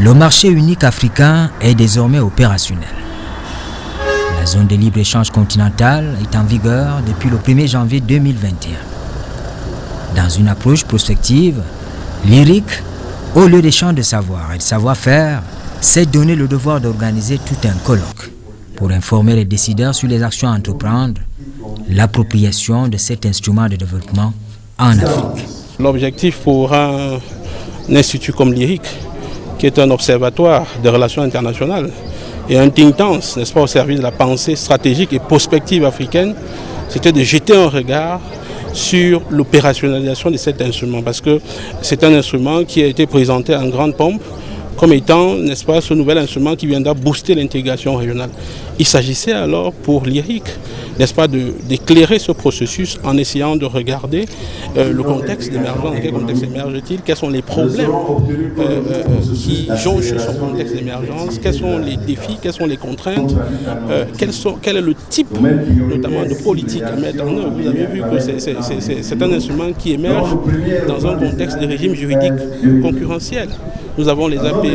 Le marché unique africain est désormais opérationnel. La zone de libre-échange continentale est en vigueur depuis le 1er janvier 2021. Dans une approche prospective, l'IRIC, au lieu d'échange de savoir et de savoir-faire, s'est donné le devoir d'organiser tout un colloque pour informer les décideurs sur les actions à entreprendre, l'appropriation de cet instrument de développement en Afrique. L'objectif pour un institut comme l'IRIC, qui est un observatoire de relations internationales et un think tank, n'est-ce pas, au service de la pensée stratégique et prospective africaine, c'était de jeter un regard sur l'opérationnalisation de cet instrument, parce que c'est un instrument qui a été présenté en grande pompe comme étant, n'est-ce pas, ce nouvel instrument qui viendra booster l'intégration régionale. Il s'agissait alors pour l'IRIC, n'est-ce pas, d'éclairer ce processus en essayant de regarder le contexte d'émergence, dans quel contexte émerge-t-il, quels sont les problèmes qui jonchent son contexte d'émergence, quels sont les défis, quelles sont les contraintes, quel est le type notamment de politique à mettre en œuvre. Vous avez vu que c'est un instrument qui émerge dans un contexte de régime juridique concurrentiel. Nous avons les APE,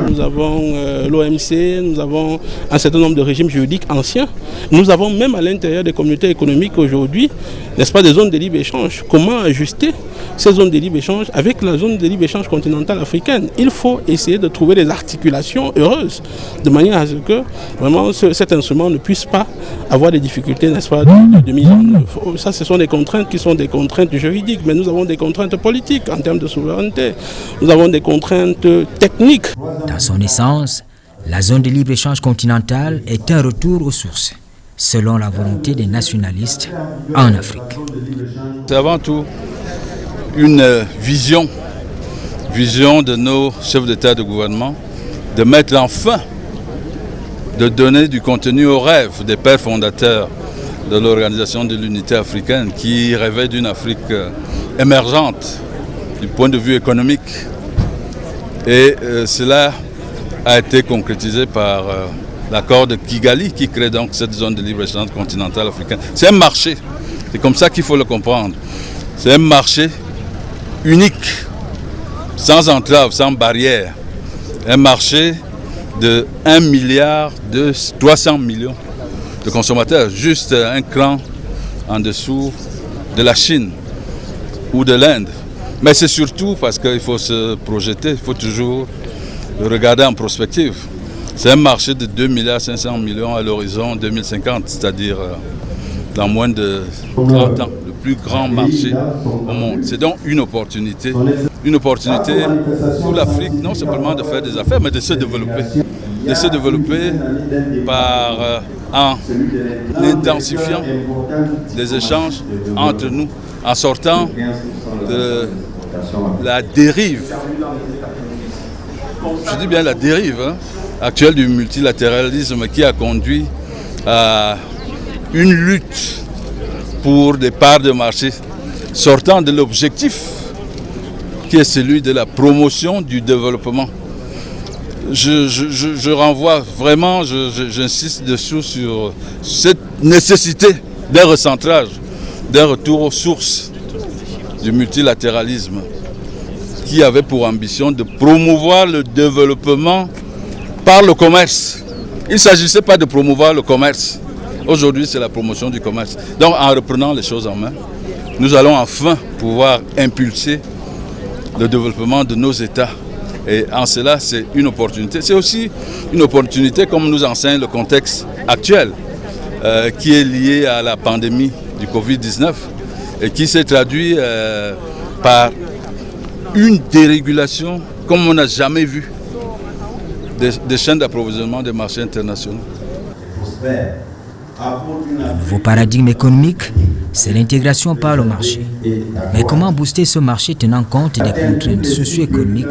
nous avons l'OMC, nous avons un certain nombre de régimes juridiques anciens. Nous avons même à l'intérieur des communautés économiques aujourd'hui, n'est-ce pas, des zones de libre-échange. Comment ajuster ces zones de libre-échange avec la zone de libre-échange continentale africaine? Il faut essayer de trouver des articulations heureuses, de manière à ce que vraiment cet instrument ne puisse pas avoir des difficultés, n'est-ce pas, de mise en œuvre. Ça, ce sont des contraintes qui sont des contraintes juridiques, mais nous avons des contraintes politiques en termes de souveraineté. Nous avons des contraintes techniques. Dans son essence, la zone de libre-échange continentale est un retour aux sources, selon la volonté des nationalistes en Afrique. C'est avant tout une vision de nos chefs d'État et de gouvernement, de mettre enfin, de donner du contenu aux rêves des pères fondateurs de l'Organisation de l'Unité africaine qui rêvait d'une Afrique émergente du point de vue économique. Et cela a été concrétisé par l'accord de Kigali qui crée donc cette zone de libre-échange continentale africaine. C'est un marché, c'est comme ça qu'il faut le comprendre. C'est un marché unique, sans entrave, sans barrière. Un marché de 1 milliard de 300 millions de consommateurs, juste un cran en dessous de la Chine ou de l'Inde. Mais c'est surtout parce qu'il faut se projeter, il faut toujours regarder en prospective. C'est un marché de 2 milliards 500 millions à l'horizon 2050, c'est-à-dire dans moins de 30 ans, le plus grand marché au monde. C'est donc une opportunité pour l'Afrique, non simplement de faire des affaires, mais de se développer. De se développer en intensifiant les échanges entre nous, en sortant de la dérive, je dis bien la dérive actuelle du multilatéralisme qui a conduit à une lutte pour des parts de marché, sortant de l'objectif qui est celui de la promotion du développement. Je renvoie vraiment, j'insiste dessous sur cette nécessité d'un recentrage, d'un retour aux sources du multilatéralisme qui avait pour ambition de promouvoir le développement par le commerce. Il ne s'agissait pas de promouvoir le commerce. Aujourd'hui, c'est la promotion du commerce. Donc, en reprenant les choses en main, nous allons enfin pouvoir impulser le développement de nos États. Et en cela, c'est une opportunité. C'est aussi une opportunité, comme nous enseigne le contexte actuel, qui est lié à la pandémie du Covid-19 et qui s'est traduit par une dérégulation comme on n'a jamais vu des chaînes d'approvisionnement des marchés internationaux. Le nouveau paradigme économique, c'est l'intégration par le marché. Mais comment booster ce marché tenant compte des contraintes socio-économiques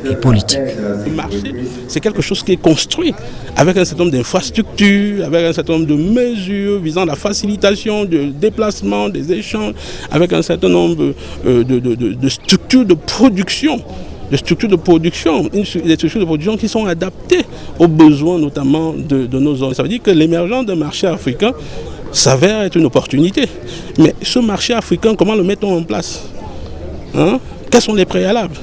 et politiques? Le marché, c'est quelque chose qui est construit avec un certain nombre d'infrastructures, avec un certain nombre de mesures visant la facilitation du déplacement, des échanges, avec un certain nombre de structures de production. Des structures de production qui sont adaptées aux besoins notamment de nos zones. Ça veut dire que l'émergence d'un marché africain s'avère être une opportunité. Mais ce marché africain, comment le mettons en place? Quels sont les préalables?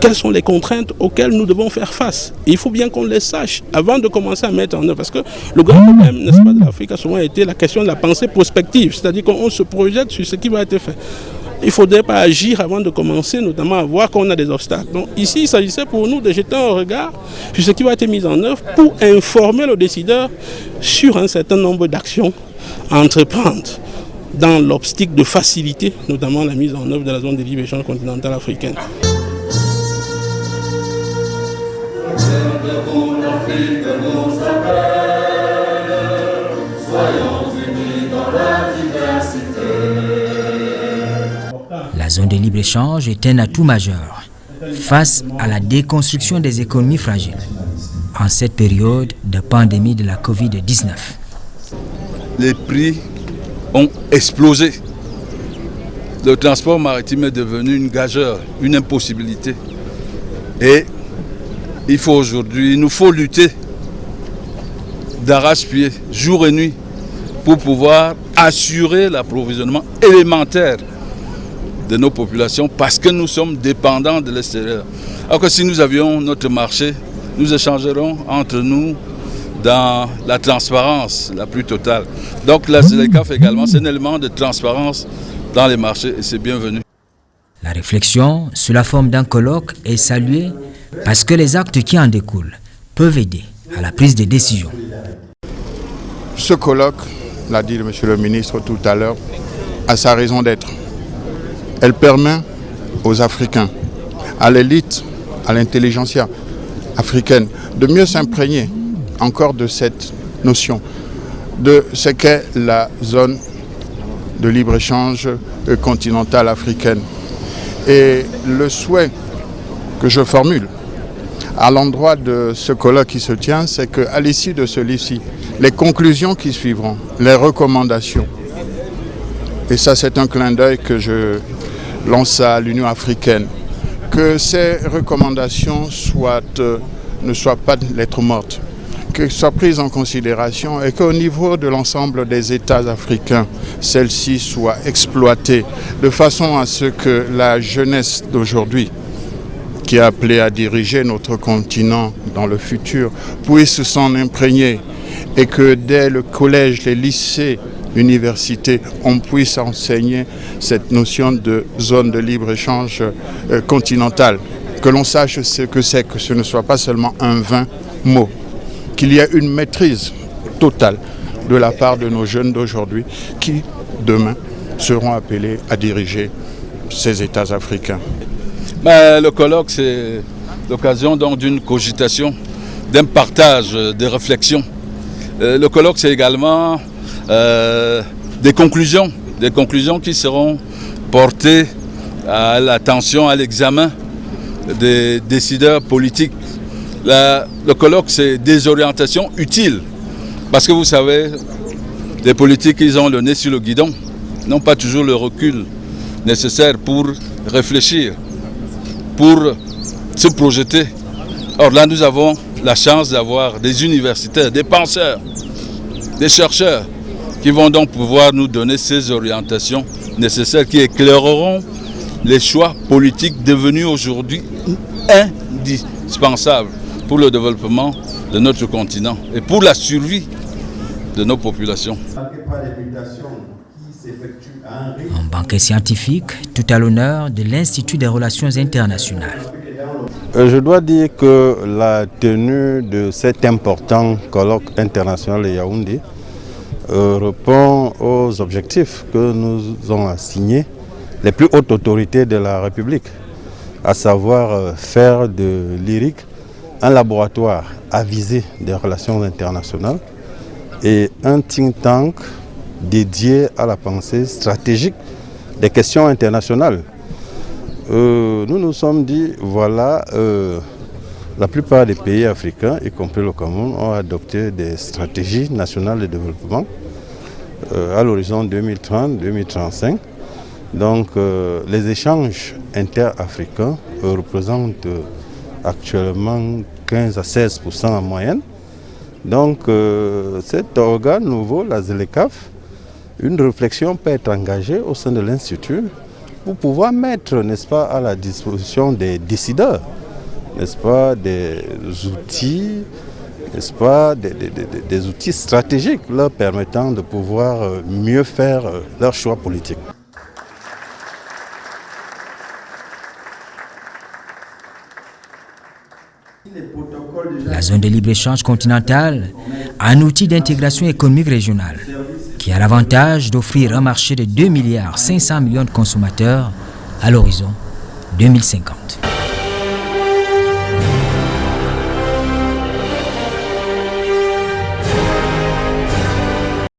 quelles sont les contraintes auxquelles nous devons faire face. Et il faut bien qu'on les sache avant de commencer à mettre en œuvre. Parce que le grand problème, n'est-ce pas, de l'Afrique a souvent été la question de la pensée prospective, c'est-à-dire qu'on se projette sur ce qui va être fait. Il ne faudrait pas agir avant de commencer, notamment à voir qu'on a des obstacles. Donc ici, il s'agissait pour nous de jeter un regard sur ce qui va être mis en œuvre pour informer le décideur sur un certain nombre d'actions à entreprendre dans l'optique de faciliter notamment la mise en œuvre de la zone de libre-échange continentale africaine. La zone de libre-échange est un atout majeur face à la déconstruction des économies fragiles en cette période de pandémie de la Covid-19. Les prix ont explosé. Le transport maritime est devenu une gageure, une impossibilité. Et il nous faut lutter d'arrache-pied, jour et nuit, pour pouvoir assurer l'approvisionnement élémentaire de nos populations parce que nous sommes dépendants de l'extérieur. Alors que si nous avions notre marché, nous échangerons entre nous dans la transparence la plus totale. Donc la ZLECAf également, c'est un élément de transparence dans les marchés et c'est bienvenu. La réflexion sous la forme d'un colloque est saluée parce que les actes qui en découlent peuvent aider à la prise de décision. Ce colloque, l'a dit M. le ministre tout à l'heure, a sa raison d'être. Elle permet aux Africains, à l'élite, à l'intelligentsia africaine, de mieux s'imprégner encore de cette notion, de ce qu'est la zone de libre-échange continentale africaine. Et le souhait que je formule à l'endroit de ce colloque qui se tient, c'est qu'à l'issue de ce livre-ci, les conclusions qui suivront, les recommandations, et ça c'est un clin d'œil que je lance à l'Union africaine, que ces recommandations ne soient pas lettres mortes, qu'elles soient prises en considération et qu'au niveau de l'ensemble des États africains, celles-ci soient exploitées de façon à ce que la jeunesse d'aujourd'hui, qui est appelée à diriger notre continent dans le futur, puisse s'en imprégner et que dès le collège, les lycées, universités, on puisse enseigner cette notion de zone de libre-échange continentale. Que l'on sache ce que c'est, que ce ne soit pas seulement un vain mot, qu'il y ait une maîtrise totale de la part de nos jeunes d'aujourd'hui qui, demain, seront appelés à diriger ces États africains. Le colloque, c'est l'occasion donc d'une cogitation, d'un partage de réflexions. Le colloque, c'est également des conclusions qui seront portées à l'attention, à l'examen des décideurs politiques. Le colloque, c'est des orientations utiles. Parce que vous savez, les politiques, ils ont le nez sur le guidon, n'ont pas toujours le recul nécessaire pour réfléchir, pour se projeter. Or là, nous avons la chance d'avoir des universitaires, des penseurs, des chercheurs qui vont donc pouvoir nous donner ces orientations nécessaires qui éclaireront les choix politiques devenus aujourd'hui indispensables pour le développement de notre continent et pour la survie de nos populations. Un banquet scientifique, tout à l'honneur de l'Institut des Relations Internationales. Je dois dire que la tenue de cet important colloque international de Yaoundé répond aux objectifs que nous ont assignés les plus hautes autorités de la République, à savoir faire de l'IRIC un laboratoire avisé des relations internationales et un think tank dédié à la pensée stratégique des questions internationales. Nous nous sommes dit, voilà, la plupart des pays africains, y compris le Cameroun, ont adopté des stratégies nationales de développement à l'horizon 2030-2035. Donc les échanges interafricains représentent actuellement 15 à 16% en moyenne. Donc cet organe nouveau, la ZLECAf, une réflexion peut être engagée au sein de l'Institut pour pouvoir mettre, n'est-ce pas, à la disposition des décideurs, n'est-ce pas, des outils, n'est-ce pas, des outils stratégiques leur permettant de pouvoir mieux faire leurs choix politiques. La zone de libre-échange continentale a un outil d'intégration économique régionale qui a l'avantage d'offrir un marché de 2,5 milliards de consommateurs à l'horizon 2050.